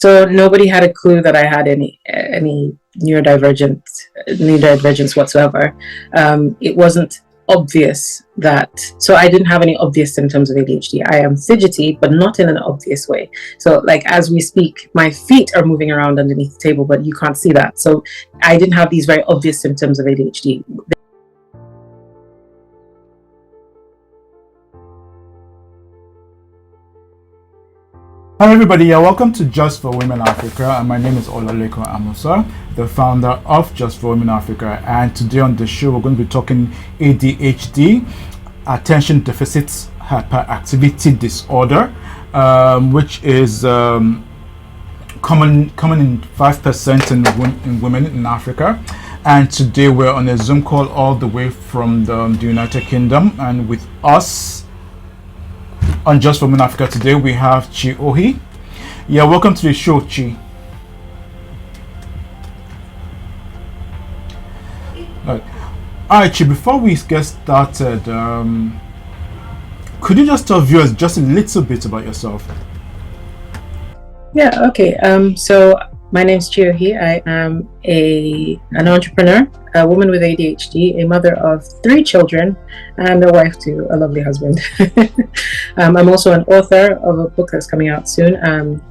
So nobody had a clue that I had any neurodivergence whatsoever. It wasn't obvious so I didn't have any obvious symptoms of ADHD. I am fidgety, but not in an obvious way. So like as we speak, my feet are moving around underneath the table, but you can't see that. So I didn't have these very obvious symptoms of ADHD. Hi everybody, welcome to Just for Women Africa, and my name is Olaleko Amusa, the founder of Just for Women Africa, and today on the show we're going to be talking ADHD, attention deficit hyperactivity disorder, which is common in 5% in women in Africa. And today we're on a Zoom call all the way from the United Kingdom, and with us on Just for Women Africa today we have Chi Ohi. Yeah, welcome to the show, Chi. All right, Chi, before we get started, could you just tell viewers just a little bit about yourself? Yeah, okay. So my name's Chi Ohi. I am an entrepreneur, a woman with ADHD, a mother of 3 children, and a wife to a lovely husband. I'm also an author of a book that's coming out soon, and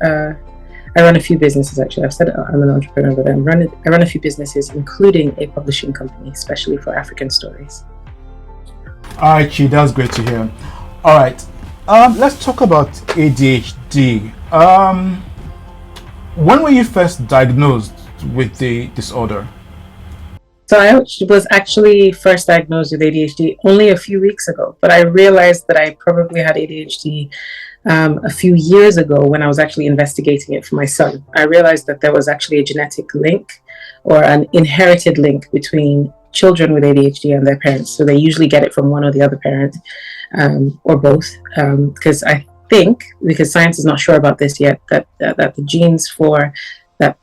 I run a few businesses. Actually, I've said I'm an entrepreneur, but I run a few businesses, including a publishing company, especially for African stories. All right, Chi, that's great to hear. All right, let's talk about ADHD. When were you first diagnosed with the disorder? So I was actually first diagnosed with ADHD only a few weeks ago, but I realized that I probably had ADHD a few years ago when I was actually investigating it for my son. I realized that there was actually a genetic link or an inherited link between children with ADHD and their parents. So they usually get it from one or the other parent, or both, because because science is not sure about this yet, that the genes for that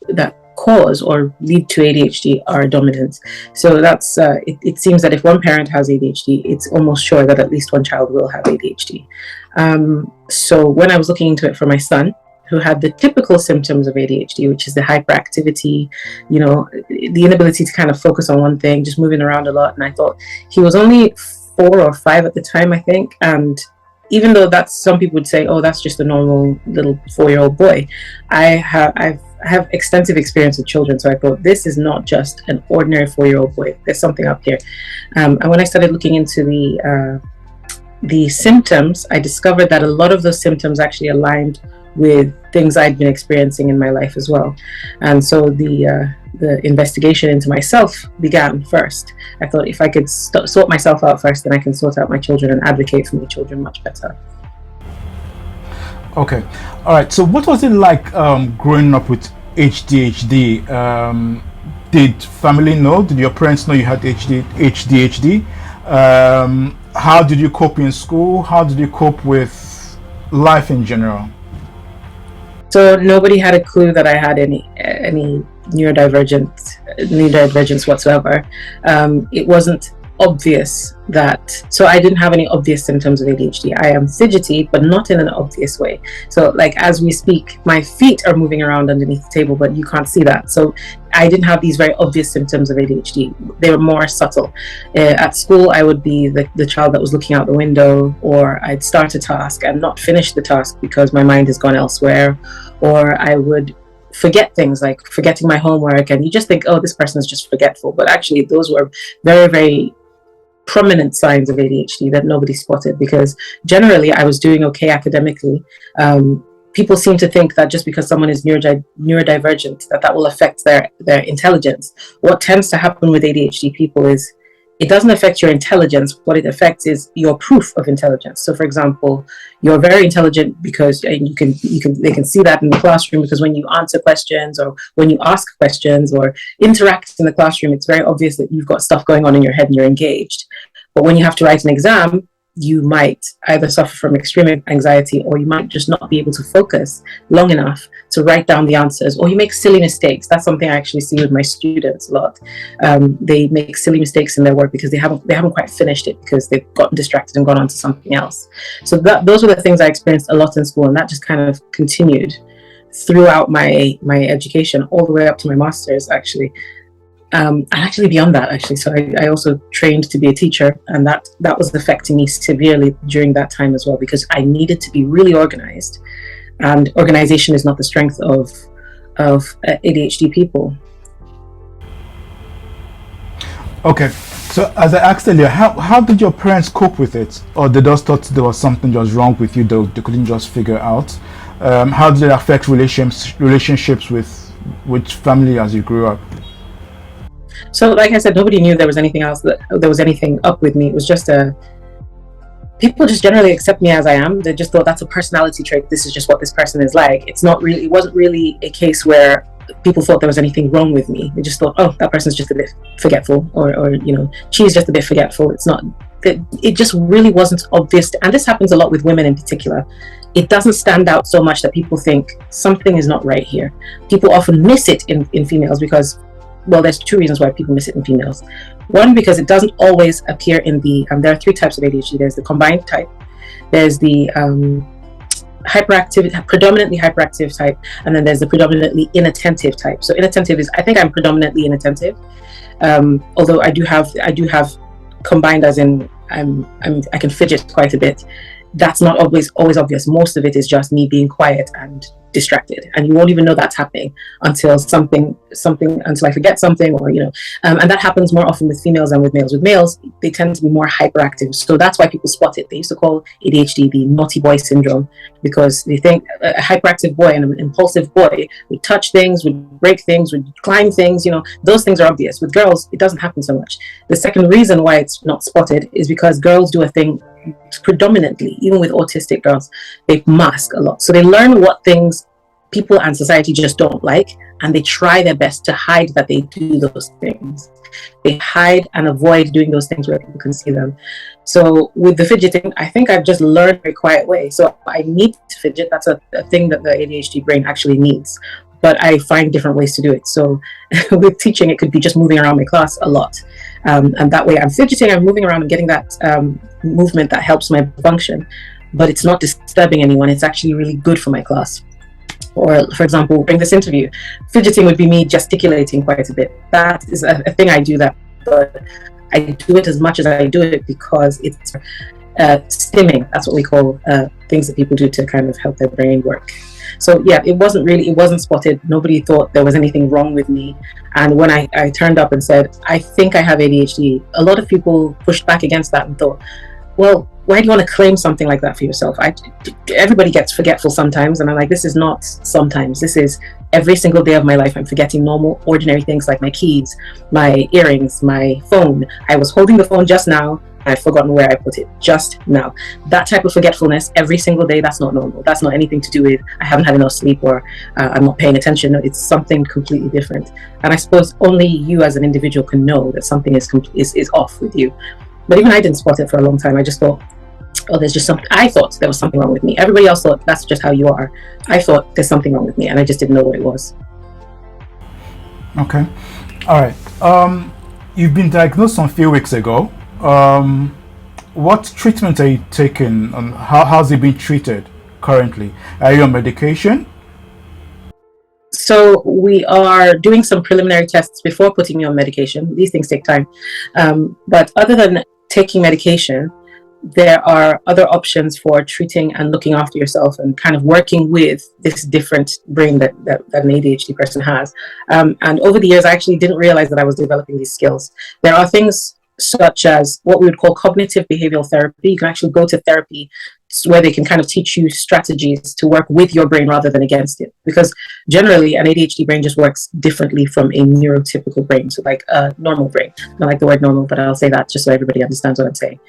cause or lead to ADHD are dominant. So that's it seems that if one parent has ADHD, it's almost sure that at least one child will have ADHD. So when I was looking into it for my son, who had the typical symptoms of ADHD, which is the hyperactivity, the inability to kind of focus on one thing, just moving around a lot, and I thought he was only 4 or 5 at the time, I think, and even though some people would say, oh, that's just a normal little 4-year-old boy, I have extensive experience with children, so I thought this is not just an ordinary 4-year-old boy. There's something up here. And when I started looking into the symptoms, I discovered that a lot of those symptoms actually aligned with things I'd been experiencing in my life as well. And so the investigation into myself began first. I thought if I could sort myself out first, then I can sort out my children and advocate for my children much better. Okay, all right. So what was it like growing up with ADHD? Did family know? Did your parents know you had ADHD? How did you cope in school? How did you cope with life in general? So nobody had a clue that I had any neurodivergence whatsoever. It wasn't obvious so I didn't have any obvious symptoms of ADHD. I am fidgety, but not in an obvious way. So like as we speak, my feet are moving around underneath the table, but you can't see that. So I didn't have these very obvious symptoms of ADHD. They were more subtle. At school, I would be the child that was looking out the window, or I'd start a task and not finish the task because my mind has gone elsewhere, or I would forget things like forgetting my homework, and you just think, oh, this person is just forgetful. But actually, those were very, very prominent signs of ADHD that nobody spotted, because generally I was doing okay academically. People seem to think that just because someone is neurodivergent, that will affect their intelligence. What tends to happen with ADHD people is it doesn't affect your intelligence. What it affects is your proof of intelligence. So for example, you're very intelligent because they can see that in the classroom, because when you answer questions or when you ask questions or interact in the classroom, it's very obvious that you've got stuff going on in your head and you're engaged. But when you have to write an exam, you might either suffer from extreme anxiety, or you might just not be able to focus long enough to write down the answers, or you make silly mistakes. That's something I actually see with my students a lot. They make silly mistakes in their work because they haven't quite finished it, because they've gotten distracted and gone on to something else. So those were the things I experienced a lot in school, and that just kind of continued throughout my education, all the way up to my master's, actually. And actually beyond that, actually. So I also trained to be a teacher, and that was affecting me severely during that time as well, because I needed to be really organized, and organization is not the strength of ADHD people. Okay, so as I asked earlier, how did your parents cope with it, or they just thought there was something just wrong with you that they couldn't just figure out? How did it affect relationships with family as you grew up? So, like I said, nobody knew there was anything else, that there was anything up with me. It was just people just generally accept me as I am. They just thought that's a personality trait. This is just what this person is like. It wasn't really a case where people thought there was anything wrong with me. They just thought, oh, that person's just a bit forgetful, or she's just a bit forgetful. It's not. It just really wasn't obvious, and this happens a lot with women in particular. It doesn't stand out so much that people think something is not right here. People often miss it in females because, well, there's two reasons why people miss it in females. One, because it doesn't always appear in the, there are three types of ADHD. There's the combined type, there's the predominantly hyperactive type, and then there's the predominantly inattentive type. So inattentive is, I think I'm predominantly inattentive, although I do have combined, as in I can fidget quite a bit. That's not always obvious. Most of it is just me being quiet and distracted, and you won't even know that's happening until until I forget something, or and that happens more often with females than with males. With males, they tend to be more hyperactive, so that's why people spot it. They used to call ADHD the naughty boy syndrome, because they think a hyperactive boy and an impulsive boy would touch things, would break things, would climb things. Those things are obvious. With girls, it doesn't happen so much. The second reason why it's not spotted is because girls do a thing predominantly, even with autistic girls, they mask a lot. So they learn what things people and society just don't like, and they try their best to hide that they do those things. They hide and avoid doing those things where people can see them. So with the fidgeting, I think I've just learned a very quiet way. So I need to fidget. That's a thing that the ADHD brain actually needs. But I find different ways to do it. So with teaching, it could be just moving around my class a lot. And that way I'm fidgeting, I'm moving around and getting that movement that helps my function. But it's not disturbing anyone. It's actually really good for my class. Or, for example, during this interview, fidgeting would be me gesticulating quite a bit. That is a thing I do, but I do it as much as I do it because it's stimming. That's what we call things that people do to kind of help their brain work. So yeah, it wasn't spotted. Nobody thought there was anything wrong with me. And when I turned up and said, I think I have ADHD, a lot of people pushed back against that and thought, well, why do you want to claim something like that for yourself? Everybody gets forgetful sometimes. And I'm like, this is not sometimes. This is every single day of my life. I'm forgetting normal, ordinary things like my keys, my earrings, my phone. I was holding the phone just now. I've forgotten where I put it just now. That type of forgetfulness every single day, that's not normal. That's not anything to do with I haven't had enough sleep or I'm not paying attention. No, it's something completely different. And I suppose only you as an individual can know that something is off with you. But even I didn't spot it for a long time. I just thought, oh, there's just something. I thought there was something wrong with me. Everybody else thought that's just how you are. I thought there's something wrong with me, and I just didn't know what it was. Okay. All right. You've been diagnosed some few weeks ago. What treatment are you taking, and how's it being treated currently? Are you on medication? So we are doing some preliminary tests before putting me on medication. These things take time. But other than taking medication, there are other options for treating and looking after yourself and kind of working with this different brain that an ADHD person has. And over the years, I actually didn't realize that I was developing these skills. There are things such as what we would call cognitive behavioral therapy. You can actually go to therapy where they can kind of teach you strategies to work with your brain rather than against it. Because generally, an ADHD brain just works differently from a neurotypical brain. So like a normal brain. I don't like the word normal, but I'll say that just so everybody understands what I'm saying.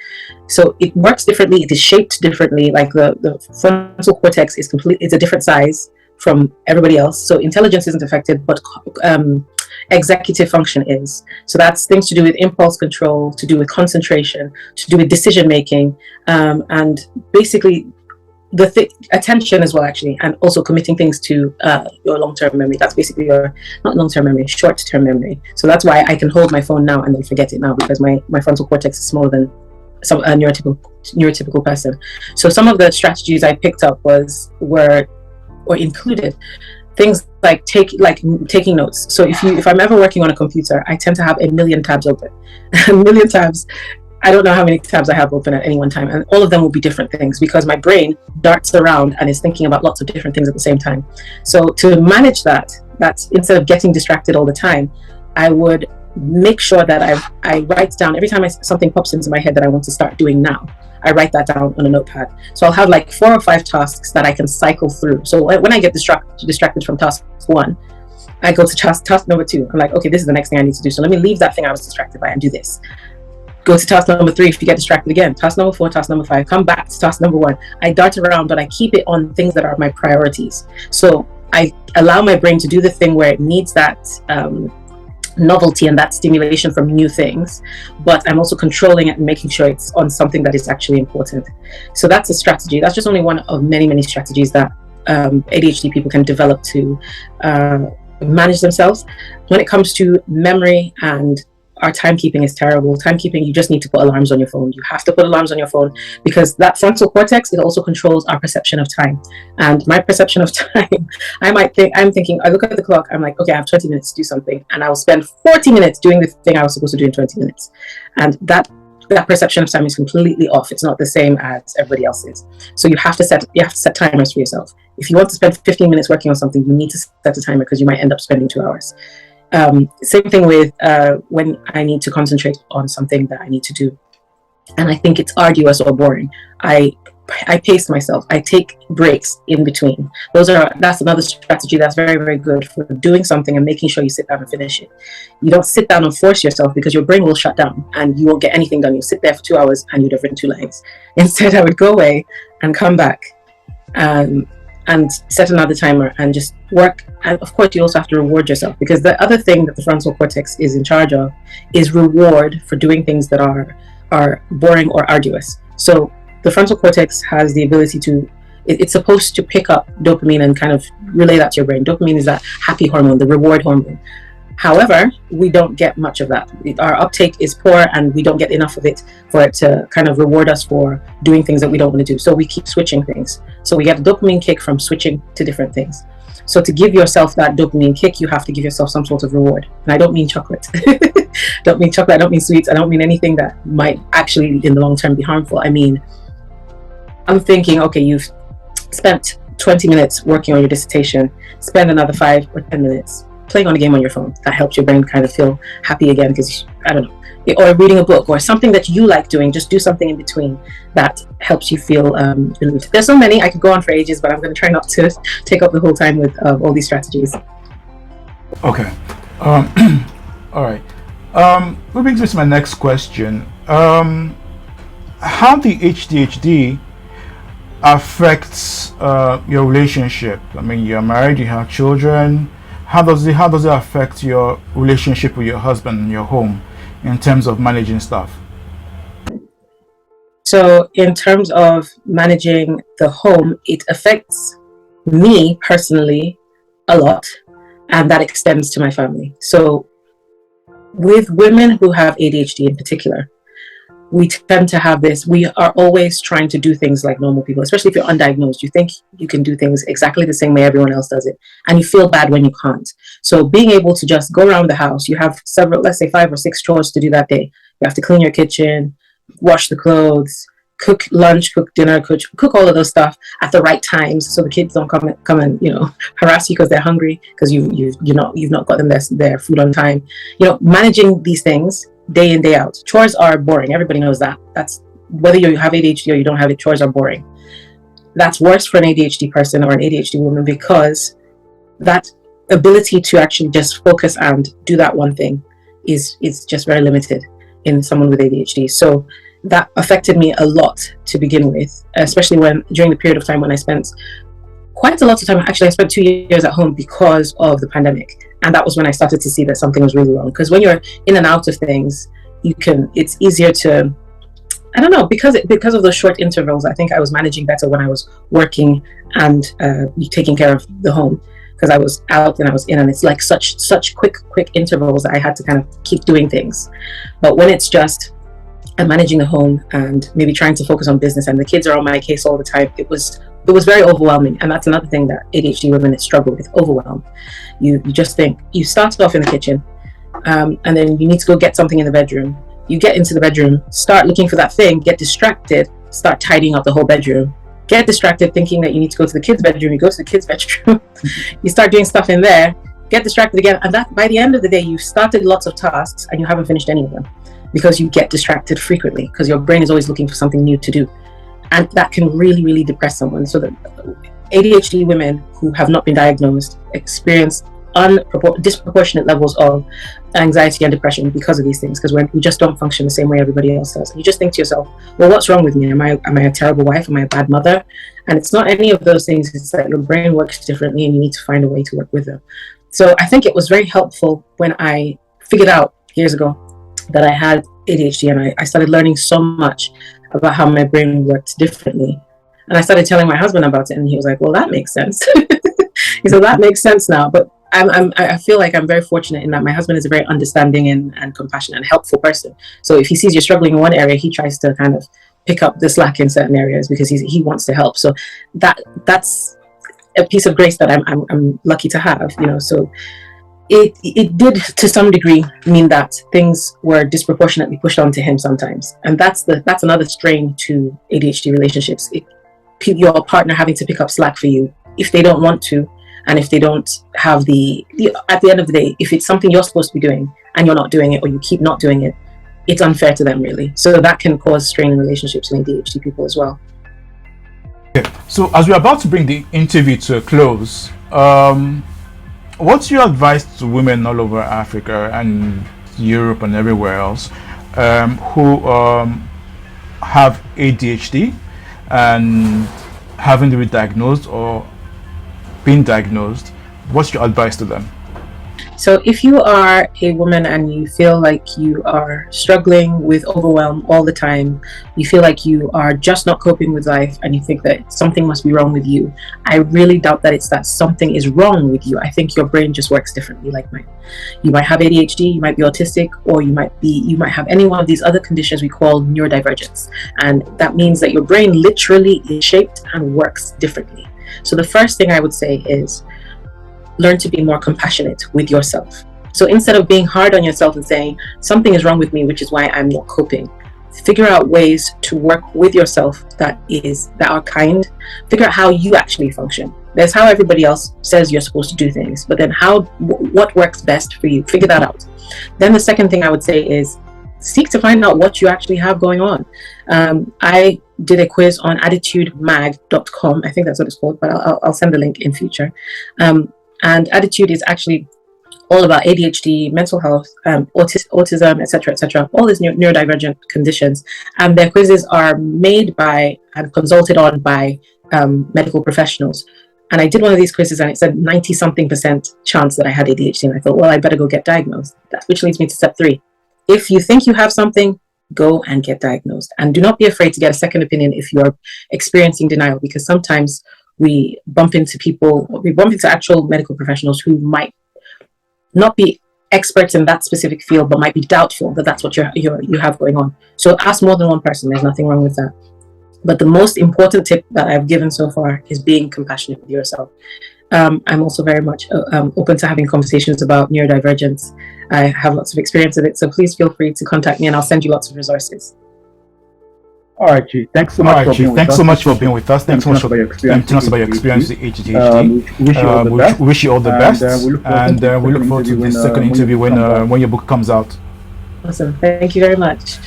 So it works differently. It is shaped differently. Like the frontal cortex is it's a different size from everybody else. So intelligence isn't affected, but executive function is. So that's things to do with impulse control, to do with concentration, to do with decision making, and basically attention as well, actually, and also committing things to your long-term memory. That's basically your, not long-term memory, short-term memory. So that's why I can hold my phone now and then forget it now, because my frontal cortex is smaller than a neurotypical person. So some of the strategies I picked up were or included things like taking notes. So if I'm ever working on a computer, I tend to have a million tabs open. A million tabs. I don't know how many tabs I have open at any one time, and all of them will be different things because my brain darts around and is thinking about lots of different things at the same time. So to manage that instead of getting distracted all the time, I would make sure that I write down every time something pops into my head that I want to start doing now. I write that down on a notepad. So I'll have like 4 or 5 tasks that I can cycle through. So when I get distracted from task 1, I go to task number 2. I'm like, okay, this is the next thing I need to do. So let me leave that thing I was distracted by and do this. Go to task number 3 if you get distracted again. Task number 4, task number 5. Come back to task number 1. I dart around, but I keep it on things that are my priorities. So I allow my brain to do the thing where it needs that novelty and that stimulation from new things, but I'm also controlling it and making sure it's on something that is actually important. So that's a strategy. That's just only one of many strategies that ADHD people can develop to manage themselves. When it comes to memory, and our timekeeping is terrible. Timekeeping, you just need to put alarms on your phone. You have to put alarms on your phone because that frontal cortex, it also controls our perception of time. And my perception of time, I look at the clock, I'm like, okay, I have 20 minutes to do something, and I will spend 40 minutes doing the thing I was supposed to do in 20 minutes. And that perception of time is completely off. It's not the same as everybody else's. So you have to set timers for yourself. If you want to spend 15 minutes working on something, you need to set a timer because you might end up spending 2 hours. Same thing with when I need to concentrate on something that I need to do, and I think it's arduous or boring. I pace myself. I take breaks in between. That's another strategy that's very, very good for doing something and making sure you sit down and finish it. You don't sit down and force yourself because your brain will shut down and you won't get anything done. You'll sit there for 2 hours and you'd have written 2 lines. Instead, I would go away and come back and set another timer and just work. And of course, you also have to reward yourself, because the other thing that the frontal cortex is in charge of is reward for doing things that are boring or arduous. So the frontal cortex has the ability it's supposed to pick up dopamine and kind of relay that to your brain. Dopamine is that happy hormone, the reward hormone. However, we don't get much of that. Our uptake is poor and we don't get enough of it for it to kind of reward us for doing things that we don't want to do. So we keep switching things. So we get a dopamine kick from switching to different things. So to give yourself that dopamine kick, you have to give yourself some sort of reward. And I don't mean chocolate. Don't mean chocolate. I don't mean sweets. I don't mean anything that might actually in the long term be harmful. I mean, I'm thinking, okay, you've spent 20 minutes working on your dissertation, spend another 5 or 10 minutes playing on a game on your phone. That helps your brain kind of feel happy again, because I don't know, or reading a book or something that you like doing. Just do something in between that helps you feel relieved. There's so many, I could go on for ages, but I'm going to try not to take up the whole time with all these strategies. Okay. All right. Moving to my next question. How the ADHD affects your relationship? I mean, you're married, you have children. How does it affect your relationship with your husband and your home in terms of managing stuff? So in terms of managing the home, it affects me personally a lot, and that extends to my family. So with women who have ADHD in particular, we tend to have this, we are always trying to do things like normal people, especially if you're undiagnosed. You think you can do things exactly the same way everyone else does it, and you feel bad when you can't. So being able to just go around the house, you have several, let's say 5 or 6 chores to do that day. You have to clean your kitchen, wash the clothes, cook lunch, cook dinner, cook all of those stuff at the right times, so the kids don't come and harass you because they're hungry, because you've not got them their food on time. Managing these things day in, day out. Chores are boring. Everybody knows that. That's whether you have ADHD or you don't have it, chores are boring. That's worse for an ADHD person or an ADHD woman, because that ability to actually just focus and do that one thing is just very limited in someone with ADHD. So that affected me a lot to begin with, especially during the period of time when I spent quite a lot of time. Actually, I spent 2 years at home because of the pandemic. And that was when I started to see that something was really wrong. Because when you're in and out of things, it's easier to, I don't know, because of those short intervals. I think I was managing better when I was working and taking care of the home, because I was out and I was in, and it's like such quick intervals that I had to kind of keep doing things. But when it's just and managing the home and maybe trying to focus on business, and the kids are on my case all the time, it was very overwhelming. And that's another thing that ADHD women struggle with: overwhelm. You just think, you start off in the kitchen, and then you need to go get something in the bedroom. You get into the bedroom, start looking for that thing, get distracted, start tidying up the whole bedroom, get distracted thinking that you need to go to the kids' bedroom. You go to the kids' bedroom, you start doing stuff in there, get distracted again, and that, by the end of the day, you've started lots of tasks and you haven't finished any of them, because you get distracted frequently, because your brain is always looking for something new to do. And that can really, really depress someone. So that ADHD women who have not been diagnosed experience disproportionate levels of anxiety and depression because of these things, because we just don't function the same way everybody else does. And you just think to yourself, well, what's wrong with me? Am I a terrible wife? Am I a bad mother? And it's not any of those things. It's that your brain works differently and you need to find a way to work with them. So I think it was very helpful when I figured out years ago that I had ADHD, and I started learning so much about how my brain worked differently. And I started telling my husband about it, and he was like, well, that makes sense. He said, that makes sense now. But I feel like I'm very fortunate in that my husband is a very understanding and compassionate and helpful person. So if he sees you're struggling in one area, he tries to kind of pick up the slack in certain areas, because he wants to help. So that's a piece of grace that I'm lucky to have, you know. So it did to some degree mean that things were disproportionately pushed onto him sometimes, and that's another strain to ADHD relationships. Your partner having to pick up slack for you if they don't want to, and if they don't have at the end of the day, if it's something you're supposed to be doing and you're not doing it, or you keep not doing it, it's unfair to them, really. So that can cause strain in relationships in ADHD people as well. Okay, so as we're about to bring the interview to a close, what's your advice to women all over Africa and Europe and everywhere else who have ADHD and haven't been diagnosed or been diagnosed? What's your advice to them? So if you are a woman and you feel like you are struggling with overwhelm all the time, you feel like you are just not coping with life, and you think that something must be wrong with you, I really doubt that it's that something is wrong with you. I think your brain just works differently like mine. You might have ADHD, you might be autistic, or you might have any one of these other conditions we call neurodivergence. And that means that your brain literally is shaped and works differently. So the first thing I would say is learn to be more compassionate with yourself. So instead of being hard on yourself and saying something is wrong with me, which is why I'm not coping, figure out ways to work with yourself that are kind. Figure out how you actually function. There's how everybody else says you're supposed to do things, but then what works best for you? Figure that out. Then the second thing I would say is seek to find out what you actually have going on. I did a quiz on attitudemag.com. I think that's what it's called, but I'll send the link in future. And Attitude is actually all about ADHD, mental health, autism, etc., all these neurodivergent conditions. And their quizzes are made by and consulted on by medical professionals. And I did one of these quizzes, and it said 90-something% chance that I had ADHD. And I thought, well, I better go get diagnosed. Which leads me to step 3. If you think you have something, go and get diagnosed. And do not be afraid to get a second opinion if you're experiencing denial, because sometimes we bump into actual medical professionals who might not be experts in that specific field, but might be doubtful that that's what you have going on. So ask more than one person. There's nothing wrong with that. But the most important tip that I've given so far is being compassionate with yourself. I'm also very much open to having conversations about neurodivergence. I have lots of experience with it, so please feel free to contact me and I'll send you lots of resources. All right, Chi. Thanks so much for being with us. Thanks so much for telling us about your experience with ADHD. We wish you all the best. And we look forward to the second interview when your book comes out. Awesome. Thank you very much.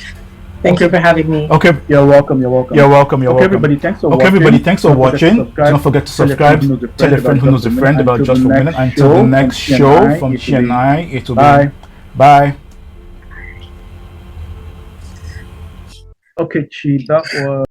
Thank you for having me. Okay. You're welcome. Okay, everybody, thanks for watching. Don't forget to subscribe. Tell a friend who knows a friend about Just for Women. Until the next show from Chi and I, it will be bye. Okay, Chi, that was